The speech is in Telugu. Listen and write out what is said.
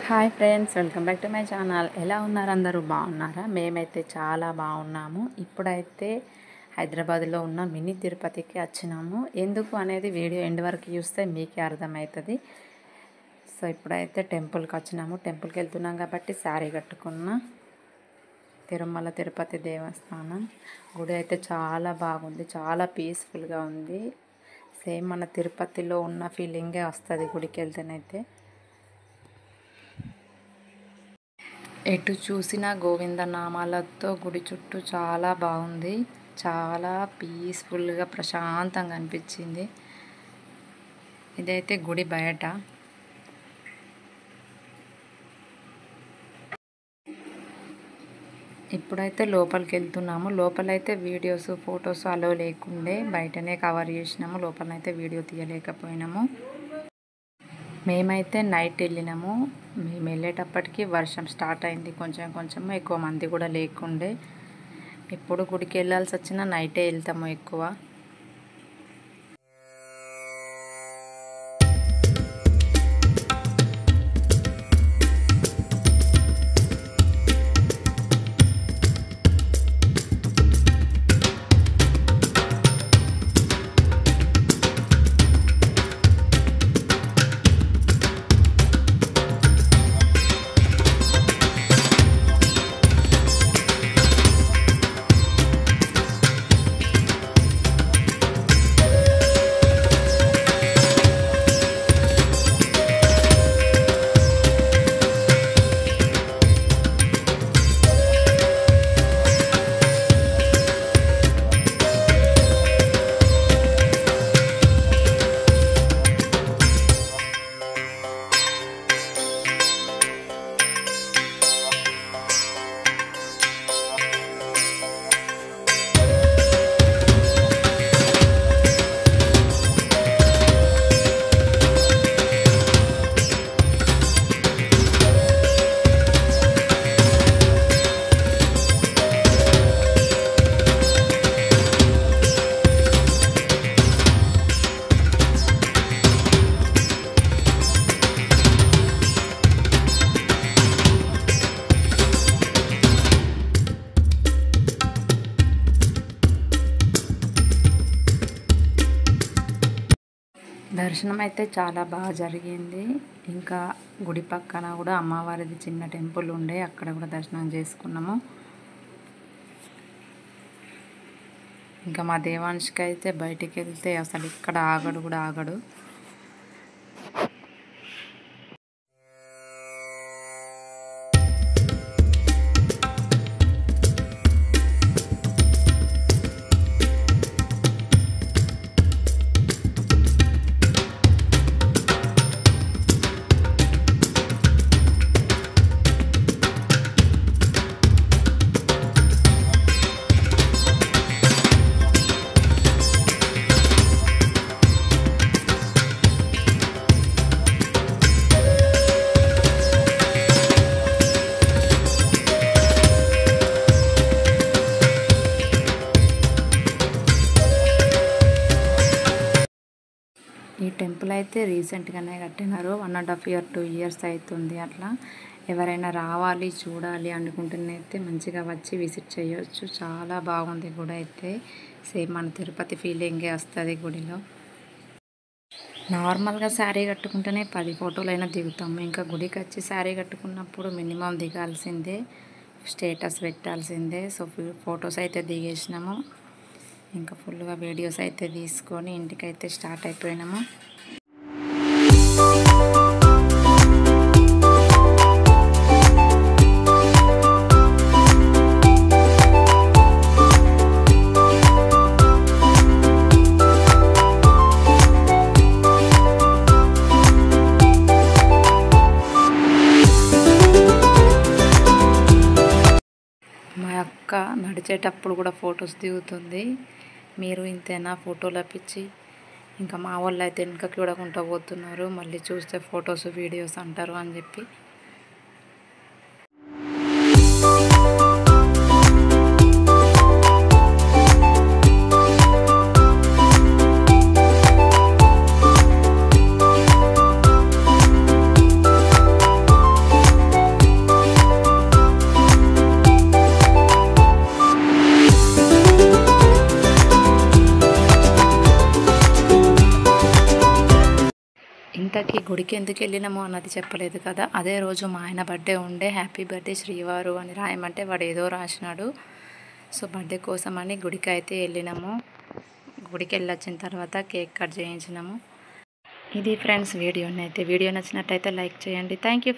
Hi friends, welcome back to my channel. ఎలా ఉన్నారు? అందరూ బాగున్నారా? మేమైతే చాలా బాగున్నాము. ఇప్పుడైతే హైదరాబాద్లో ఉన్న మినీ తిరుపతికి వచ్చినాము. ఎందుకు అనేది వీడియో ఎండ్ వరకు చూస్తే మీకే అర్థమవుతుంది. సో ఇప్పుడైతే టెంపుల్కి వచ్చినాము. టెంపుల్కి వెళ్తున్నాం కాబట్టి శారీ కట్టుకున్న. తిరుమల తిరుపతి దేవస్థానం గుడి అయితే చాలా బాగుంది, చాలా పీస్ఫుల్గా ఉంది. సేమ్ మన తిరుపతిలో ఉన్న ఫీలింగే వస్తుంది గుడికి వెళ్తేనైతే. ఎటు చూసినా గోవింద నామాలతో గుడి చుట్టూ చాలా బాగుంది. చాలా పీస్ఫుల్గా ప్రశాంతంగా అనిపించింది. ఇదైతే గుడి బయట. ఇప్పుడైతే లోపలికి వెళ్తున్నాము. లోపలైతే వీడియోస్ ఫొటోస్ అలో లేకుండే, బయటనే కవర్ చేసినాము. లోపలైతే వీడియో తీయలేకపోయినాము. మేమైతే నైట్ వెళ్ళినాము. మేము వెళ్ళేటప్పటికి వర్షం స్టార్ట్ అయింది. కొంచెం ఎక్కువ మంది కూడా లేకుండే. ఎప్పుడు గుడికి వెళ్ళాల్సి వచ్చినా నైటే వెళ్తాము ఎక్కువ. దర్శనం అయితే చాలా బాగా జరిగింది. ఇంకా గుడి పక్కన కూడా అమ్మవారిది చిన్న టెంపుల్ ఉండే, అక్కడ కూడా దర్శనం చేసుకున్నాము. ఇంకా మా దేవాంష్కి అయితే బయటికి వెళ్తే అసలు ఇక్కడ ఆగడు కూడా ఆగడు. ఈ టెంపుల్ అయితే రీసెంట్గానే కట్టినారు. 1.5 years 2 years అవుతుంది అట్లా. ఎవరైనా రావాలి చూడాలి అనుకుంటున్నైతే మంచిగా వచ్చి విజిట్ చేయొచ్చు. చాలా బాగుంది గుడి అయితే. సేమ్ మన తిరుపతి ఫీలింగే వస్తుంది గుడిలో. నార్మల్గా శారీ కట్టుకుంటేనే 10 ఫోటోలైనా దిగుతాము. ఇంకా గుడికి వచ్చి శారీ కట్టుకున్నప్పుడు మినిమం దిగాల్సిందే, స్టేటస్ పెట్టాల్సిందే. సో ఫొటోస్ అయితే దిగేసినాము. ఇంకా ఫుల్గా వీడియోస్ అయితే తీసుకొని ఇంటికైతే స్టార్ట్ అయిపోయినాము. మా అక్క నడిచేటప్పుడు కూడా ఫొటోస్ దిగుతుంది. మీరు ఇంతేనా ఫోటోలు పిచ్చి? ఇంకా మా వాళ్ళు అయితే వెనకకి చూడకుండా పోతున్నారు. మళ్ళీ చూస్తే ఫొటోస్ వీడియోస్ అంటారు అని చెప్పి. ఇంతకీ గుడికి ఎందుకు వెళ్ళినామో అన్నది చెప్పలేదు కదా. అదే రోజు మా ఆయన బర్త్డే ఉండే. హ్యాపీ బర్త్డే శ్రీవారు అని రాయమంటే వాడు ఏదో రాసినాడు. సో బర్త్డే కోసం అని గుడికి అయితే వెళ్ళినాము. గుడికి వెళ్ళొచ్చిన తర్వాత కేక్ కట్ చేయించినాము. ఇది ఫ్రెండ్స్ వీడియో నచ్చినట్టయితే లైక్ చేయండి. Thank you.